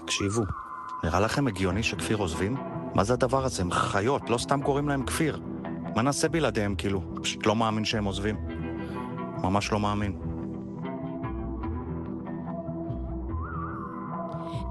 תקשיבו, נראה לכם הגיוני שכפיר עוזבים? מה זה הדבר הזה? הם חיות, לא סתם קוראים להם כפיר. מה נעשה בלעדיהם כאילו? פשוט לא מאמין שהם עוזבים. ממש לא מאמין.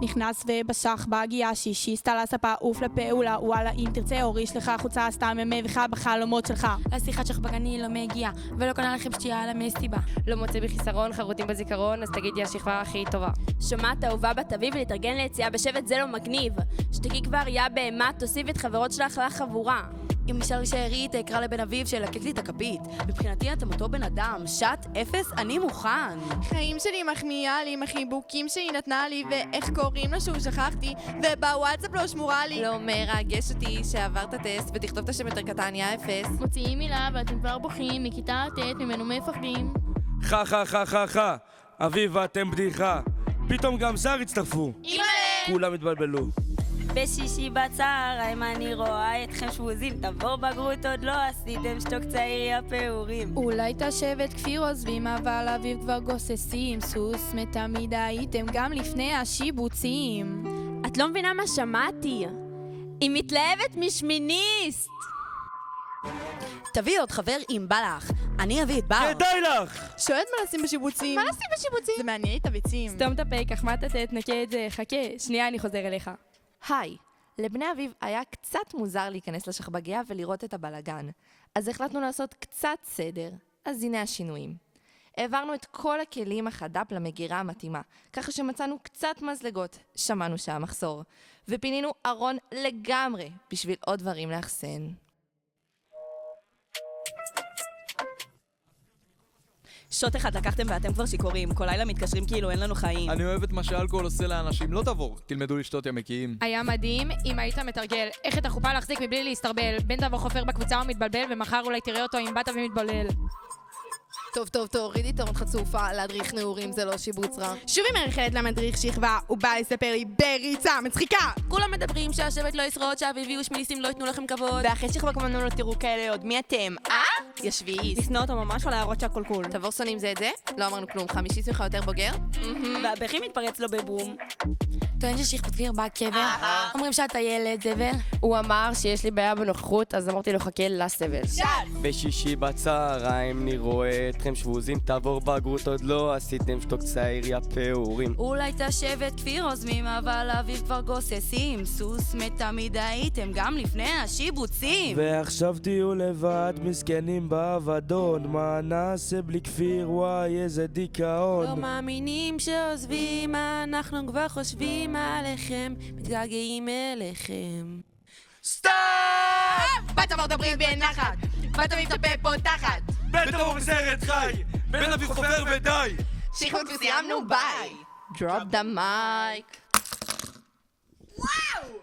נכנס ובשח בהגיעה השישי, סתה לספה, עוף לפעולה, וואלה אם תרצה הוריש לך חוצה, סתם ממך בחלומות שלך. לשיחת שכבגני לא מגיע, ולא קונה לכם שתייה על המסיבה. לא מוצא בחיסרון, חרוטים בזיכרון, אז תגידי השכבה הכי טובה. שומעת אהובה בת אביב ולהתארגן ליציאה בשבט זה לא מגניב. שתקי כבר, יא בהמה, תוסיף את חברות שלך לחבורה. אם נשאר לי שארית, אקרא לבן אביב שילקק לי את הכפית. מבחינתי אתם אותו בן אדם, שט אפס, אני מוכן. חיים שלי מחמיאה לי, עם החיבוקים שהיא נתנה לי, ואיך קוראים לה שהוא שכחתי, ובוואטסאפ לא שמורה לי. לא מרגש אותי שעברת טסט ותכתוב את השם יותר קטן, יא אפס. מוציאים מילה ואתם כבר בוכים, מכיתה ט' ממנו מפחדים. חה, אביב ואתם בדיחה. פתאום גם שר הצטרפו. אימא'לה! כולם התבלבלו. בשישי בצהריים אני רואה אתכם שבוזים, תבור בגרות עוד לא עשיתם, שתוק צעיר יא פעורים. אולי תשבת כפיר עוזבים, אבל אביב כבר גוססים, סוס מתמיד הייתם גם לפני השיבוצים. את לא מבינה מה שמעתי? היא מתלהבת משמיניסט! תביא עוד חבר אם בא לך, אני אביא את בר. כדאי לך! שואלת מה לשים בשיבוצים? מה לשים בשיבוצים? זה מעניין את הביצים. סתום את הפה, קח מה תתת, נקה את זה, חכה, שנייה אני חוזר אליך. היי, לבני אביב היה קצת מוזר להיכנס לשכבגיה ולראות את הבלגן. אז החלטנו לעשות קצת סדר. אז הנה השינויים. העברנו את כל הכלים החד"פ למגירה המתאימה, ככה שמצאנו קצת מזלגות, שמענו שהיה מחסור, ופינינו ארון לגמרי בשביל עוד דברים לאחסן. שוט אחד לקחתם ואתם כבר שיכורים, כל לילה מתקשרים כאילו אין לנו חיים. אני אוהב את מה שאלכוהול עושה לאנשים, לא תבור, תלמדו לשתות ימקיים. היה מדהים אם היית מתרגל איך את החופה להחזיק מבלי להסתרבל. בן תבוא חופר בקבוצה ומתבלבל, ומחר אולי תראה אותו עם בת אבי מתבולל. טוב, תורידי תורת חצופה, להדריך נעורים זה לא שיבוץ רע. שוב היא מרחלת למדריך שכבה, הוא בא לספר לי בריצה מצחיקה. כולם מדברים שהשבט לא ישרוד, שהאביבי ושמיניסטים לא ייתנו לכם כבוד. ואחרי שכבה כמובן לא תראו כאלה עוד, מי אתם? ישביעיסט. לשנוא אותו ממש או להראות שהכל קול. תבור שונאים זה את זה? לא אמרנו כלום, חמישי שמחה יותר בוגר? והבכי מתפרץ לו בברום. טוען ששכבת כפיר בא קבר, אומרים שאתה ילד זבל. הוא אמר שיש לי בעיה בנוכחות, אז אמרתי לו חכה לסבל. בשישי בצהריים אני רואה אתכם שבוזים, תעבור בגרות עוד לא עשיתם, שתוק צעיר יא פעורים. אולי תשבת כפיר עוזבים, אבל אביב כבר גוססים. סוס מתמיד הייתם גם לפני השיבוצים. ועכשיו תהיו לבד מסכנים באבדון, מה נעשה בלי כפיר, וואי איזה דיכאון. לא מאמינים שעוזבים, אנחנו כבר חושבים עליכם, מתגעגעים אליכם. סטופ! בת תבור דברי בנחת, בת אביב תפה פותחת. בן תבור בסרט חי, בן אביב חופר ודי. שכבות וסיימנו, ביי! Drop the mic.